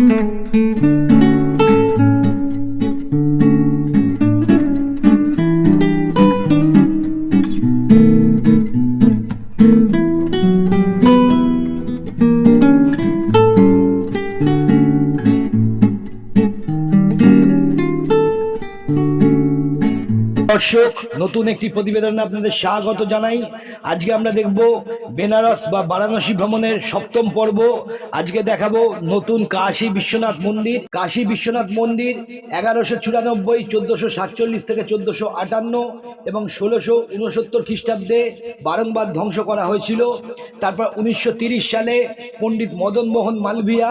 দর্শক, নতুন একটি প্রতিবেদনে আপনাদের স্বাগত জানাই। আজকে আমরা দেখব বেনারস বা বারাণসী ভ্রমণের সপ্তম পর্ব। আজকে দেখাবো নতুন কাশী বিশ্বনাথ মন্দির। কাশী বিশ্বনাথ মন্দির 1194, 1447 থেকে 1458 এবং 1669 খ্রিস্টাব্দে বারংবার ধ্বংস করা হয়েছিল। তারপর 1930 সালে পণ্ডিত মদন মোহন মালভিয়া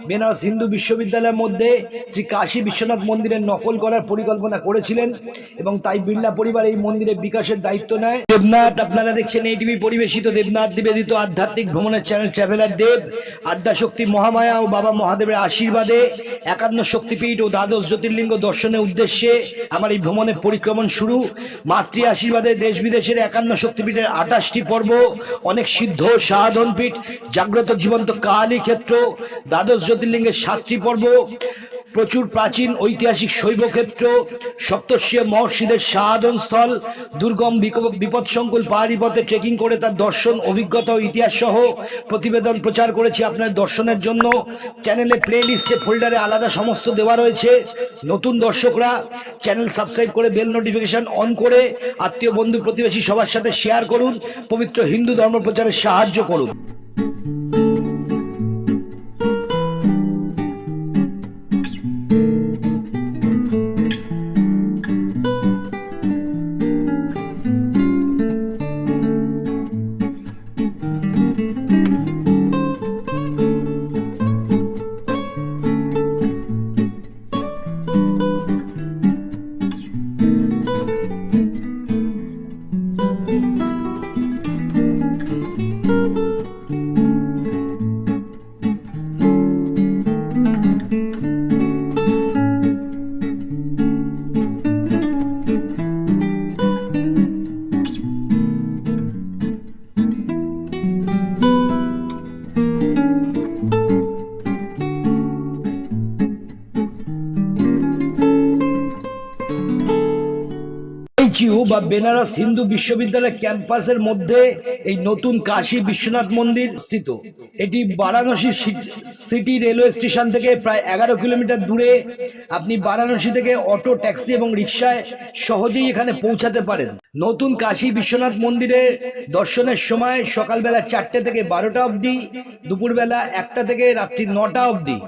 বেনারস হিন্দু বিশ্ববিদ্যালয়ের মধ্যে শ্রী কাশী বিশ্বনাথ মন্দিরের নকল করার পরিকল্পনা করেছিলেন এবং তাই বিড়লা পরিবার এই মন্দিরের বিকাশের দায়িত্ব নেয়। দেবনাথ, আপনারা দেখছেন এই টিভি পরিবেশিত দেবনাথ নিবেদিত আধ্যাত্মিক ভ্রমণের চ্যানেল ট্রাভেলার দেব। আদ্যাশক্তি মহামায়া ও বাবা মহাদেবের আশীর্বাদে 51 শক্তিপীঠ ও দ্বাদশ জ্যোতির্লিঙ্গ দর্শনের উদ্দেশ্যে আমার এই ভ্রমণের পরিক্রমণ শুরু। মাতৃ আশীর্বাদে দেশ বিদেশের 51 শক্তিপীঠের 28টি পর্ব, অনেক সিদ্ধ সাধন পীঠ, জাগ্রত জীবন্ত কালী ক্ষেত্র, দ্বাদশ জ্যোতির্লিঙ্গের 7টি পর্ব, প্রচুর প্রাচীন ঐতিহাসিক শৈব ক্ষেত্র, সপ্তর্ষীয় মহর্ষিদের সাধন স্থল, দুর্গম বিপদসংকুল পাহাড়ি পথে ট্রেকিং করে তার দর্শন অভিজ্ঞতা ও ইতিহাস সহ প্রতিবেদন প্রচার করেছি আপনার দর্শনের জন্য। চ্যানেলে প্লে লিস্টে ফোল্ডারে আলাদা সমস্ত দেওয়া রয়েছে। নতুন দর্শকরা চ্যানেল সাবস্ক্রাইব করে বেল নোটিফিকেশন অন করে আত্মীয় বন্ধু প্রতিবেশী সবার সাথে শেয়ার করুন, পবিত্র হিন্দু ধর্ম প্রচারে সাহায্য করুন। বা বেনারস হিন্দু বিশ্ববিদ্যালয় ক্যাম্পাসের মধ্যে এই নতুন কাশী বিশ্বনাথ মন্দির স্থিত। এটি বারাণসী সিটি রেলওয়ে স্টেশন থেকে প্রায় 11 কিলোমিটার দূরে। আপনি বারাণসী থেকে অটো, ট্যাক্সি এবং রিক্সায় সহজেই এখানে পৌঁছাতে পারেন। নতুন কাশী বিশ্বনাথ মন্দিরে দর্শনের সময় সকালবেলা 4টে থেকে 12টা অবধি, দুপুরবেলা 1টা থেকে রাত্রি 9টা অবধি।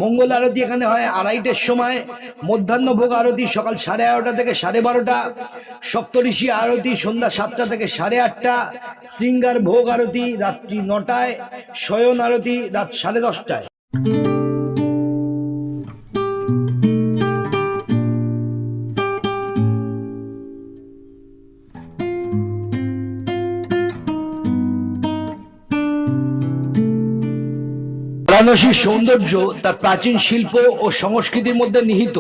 মঙ্গল আরতি এখানে হয় 2:30টার সময়। মধ্যাহ্ন ভোগ আরতি সকাল 11:30 থেকে 12:30। সপ্তঋষি আরতি সন্ধ্যা 7টা থেকে 8:30। শৃঙ্গার ভোগ আরতি রাত্রি 9টায়। শয়ন আরতি রাত 10:30টায়। বারাণসীর সৌন্দর্য তার প্রাচীন শিল্প ও সংস্কৃতির মধ্যে নিহিত।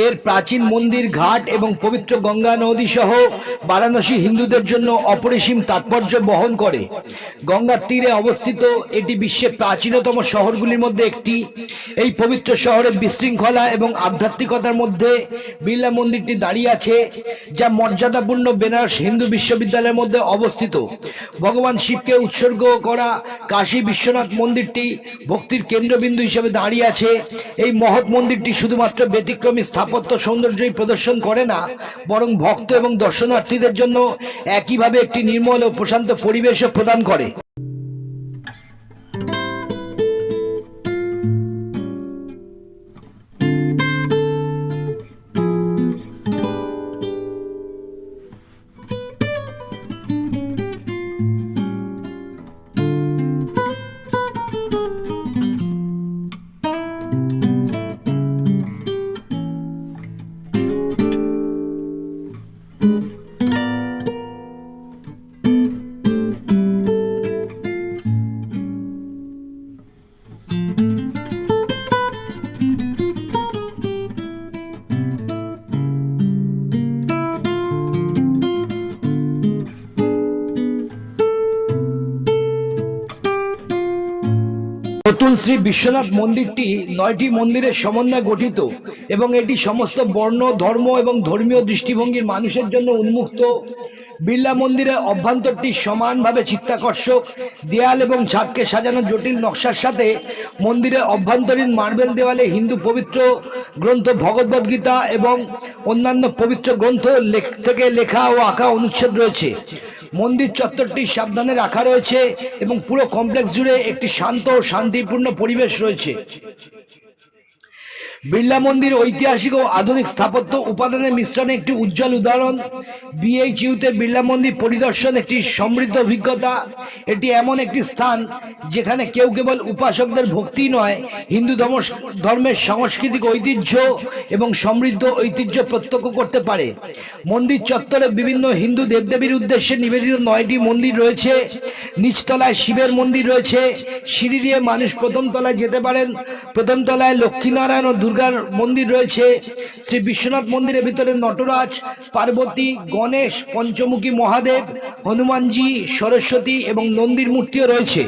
এর প্রাচীন মন্দির, ঘাট এবং পবিত্র গঙ্গা নদী সহ বারাণসী হিন্দুদের জন্য অপরিসীম তাৎপর্য বহন করে। গঙ্গার তীরে অবস্থিত এটি বিশ্বের প্রাচীনতম শহরগুলির মধ্যে একটি। এই পবিত্র শহরের বিশৃঙ্খলা এবং আধ্যাত্মিকতার মধ্যে বিড়লা মন্দিরটি দাঁড়িয়ে আছে, যা মর্যাদাপূর্ণ বেনারস হিন্দু বিশ্ববিদ্যালয়ের মধ্যে অবস্থিত। ভগবান শিবকে উৎসর্গ করা কাশী বিশ্বনাথ মন্দিরটি ভক্তির কেন্দ্রবিন্দু হিসেবে দাঁড়িয়ে আছে। এই মহৎ মন্দিরটি শুধুমাত্র ব্যতিক্রমী স্থাপত্য সৌন্দর্যই প্রদর্শন করে না, বরং ভক্ত এবং দর্শনার্থীদের জন্য একইভাবে একটি নির্মল ও প্রশান্ত পরিবেশও প্রদান করে। নতুন শ্রী বিশ্বনাথ মন্দিরটি 9টি মন্দিরের সমন্বয়ে গঠিত এবং এটি সমস্ত বর্ণ, ধর্ম এবং ধর্মীয় দৃষ্টিভঙ্গির মানুষের জন্য উন্মুক্ত। বিড়লা মন্দিরের অভ্যন্তরটি সমানভাবে চিত্তাকর্ষক। দেয়াল এবং ছাদকে সাজানো জটিল নকশার সাথে মন্দিরের অভ্যন্তরীণ মার্বেল দেওয়ালে হিন্দু পবিত্র গ্রন্থ ভগবদ্গীতা এবং অন্যান্য পবিত্র গ্রন্থ থেকে লেখা ও আঁকা অনুচ্ছেদ রয়েছে। মন্দির চত্বরটি সাবধানে রাখা রয়েছে এবং পুরো কমপ্লেক্স জুড়ে একটি শান্ত ও শান্তিপূর্ণ পরিবেশ রয়েছে। বিড়লা মন্দির ঐতিহাসিক ও আধুনিক স্থাপত্য উপাদানের মিশ্রণে একটি উজ্জ্বল উদাহরণ। বিএইচইউতে বিড়লা মন্দির পরিদর্শন একটি সমৃদ্ধ অভিজ্ঞতা। এটি এমন একটি স্থান যেখানে কেউ কেবল উপাসকদের ভক্তি নয়, হিন্দু ধর্মের সাংস্কৃতিক ঐতিহ্য এবং সমৃদ্ধ ঐতিহ্য প্রত্যক্ষ করতে পারে। মন্দির চত্বরে বিভিন্ন হিন্দু দেবদেবীর উদ্দেশ্যে নিবেদিত 9টি মন্দির রয়েছে। নিচতলায় শিবের মন্দির রয়েছে। সিঁড়ি দিয়ে মানুষ প্রথম তলায় যেতে পারেন। প্রথম তলায় লক্ষ্মীনারায়ণ ও দুর্গার মন্দির রয়েছে। শ্রী বিশ্বনাথ মন্দিরের ভিতরে নটরাজ, পার্বতী, গণেশ, পঞ্চমুখী মহাদেব, হনুমানজি, সরস্বতী এবং নন্দীর মূর্তিও রয়েছে।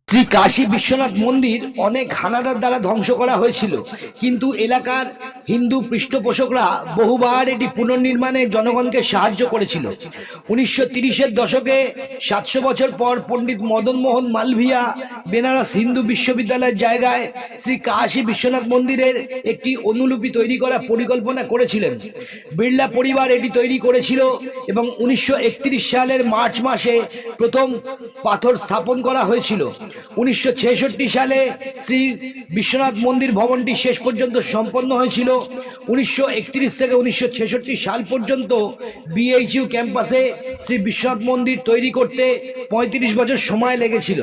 শ্রী কাশী বিশ্বনাথ মন্দির অনেক হানাদার দ্বারা ধ্বংস করা হয়েছিল, কিন্তু এলাকার হিন্দু পৃষ্ঠপোষকরা বহুবার এটি পুনর্নির্মাণে জনগণকে সাহায্য করেছিল। 1930-এর দশকে 700 বছর পর পণ্ডিত মদন মোহন মালভিয়া বেনারস হিন্দু বিশ্ববিদ্যালয়ের জায়গায় শ্রী কাশী বিশ্বনাথ মন্দিরের একটি অনুলিপি তৈরি করার পরিকল্পনা করেছিলেন। বিড়লা পরিবার এটি তৈরি করেছিল এবং 1931 সালের মার্চ মাসে প্রথম পাথর স্থাপন করা হয়েছিল। 1966 সালে শ্রী বিশ্বনাথ মন্দির ভবনটি শেষ পর্যন্ত সম্পন্ন হয়েছিল। 1931 থেকে 1966 সাল পর্যন্ত বিএইচইউ ক্যাম্পাসে শ্রী বিশ্বনাথ মন্দির তৈরি করতে 35 বছর সময় লেগেছিল।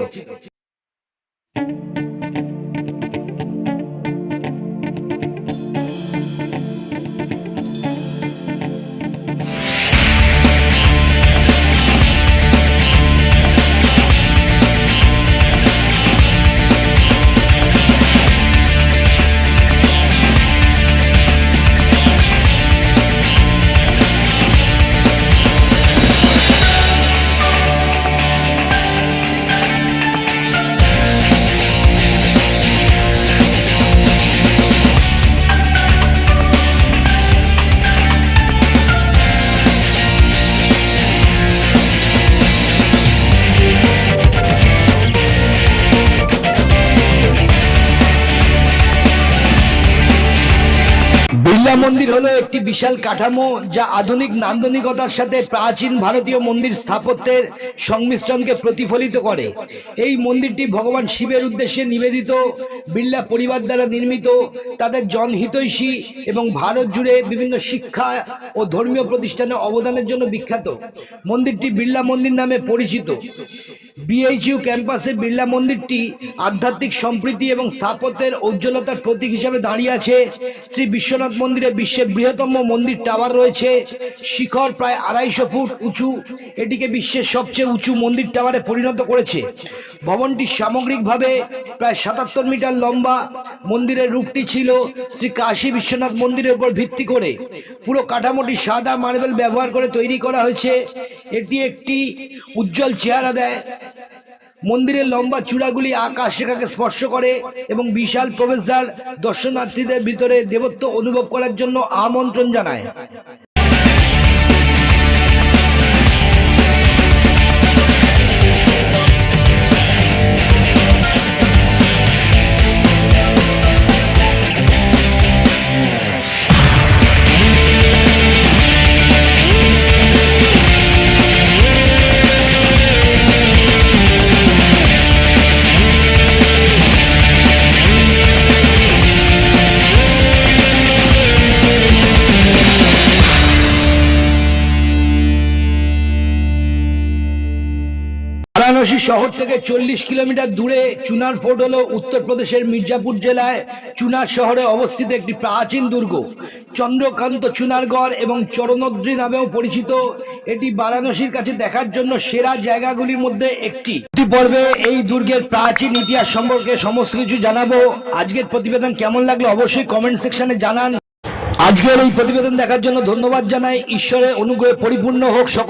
বিড়লা মন্দির হলো একটি বিশাল কাঠামো যা আধুনিক নান্দনিকতার সাথে প্রাচীন ভারতীয় মন্দির স্থাপত্যের সংমিশ্রণকে প্রতিফলিত করে। এই মন্দিরটি ভগবান শিবের উদ্দেশ্যে নিবেদিত। বিড়লা পরিবার দ্বারা নির্মিত, তাদের জনহিতৈষী এবং ভারত জুড়ে বিভিন্ন শিক্ষা ও ধর্মীয় প্রতিষ্ঠানে অবদানের জন্য বিখ্যাত। মন্দিরটি বিড়লা মন্দির নামে পরিচিত। বিএইচইউ ক্যাম্পাসে বিড়লা মন্দিরটি আধ্যাত্মিক সম্প্রীতি এবং স্থাপত্যের উজ্জ্বলতার প্রতীক হিসাবে দাঁড়িয়ে আছে। শ্রী বিশ্বনাথ মন্দিরে বিশ্বের বৃহত্তম মন্দির টাওয়ার রয়েছে। শিখর প্রায় 250 ফুট উঁচু, এটিকে বিশ্বের সবচেয়ে উঁচু মন্দির টাওয়ারে পরিণত করেছে। ভবনটি সামগ্রিকভাবে প্রায় 77 মিটার লম্বা। মন্দিরের রূপটি ছিল শ্রী কাশী বিশ্বনাথ মন্দিরের উপর ভিত্তি করে। পুরো কাঠামোটি সাদা মার্বেল ব্যবহার করে তৈরি করা হয়েছে। এটি একটি উজ্জ্বল চেহারা দেয়। মন্দিরের লম্বা চূড়াগুলি আকাশ রেখাকে স্পর্শ করে এবং বিশাল প্রবেশদ্বার দর্শনার্থীদের ভিতরে দেবত্ব অনুভব করার জন্য আমন্ত্রণ জানায়। বারাণসী শহর থেকে 40 কিলোমিটার দূরে চুনার ফোর্ট হল উত্তরপ্রদেশের মির্জাপুর জেলায় চুনার শহরে অবস্থিত একটি প্রাচীন দুর্গ। চন্দ্রকান্ত চুনারগড় এবং চরণদ্রি নামেও পরিচিত এটি বারাণসীর কাছে দেখার জন্য সেরা জায়গাগুলির মধ্যে একটি। পর্বে এই দুর্গের প্রাচীন ইতিহাস সম্পর্কে সমস্ত কিছু জানাবো। আজকের প্রতিবেদন কেমন লাগলো অবশ্যই কমেন্ট সেকশনে জানান। আজকের এই প্রতিবেদন দেখার জন্য ধন্যবাদ জানাই। ঈশ্বরের অনুগ্রহে পরিপূর্ণ হোক সকল।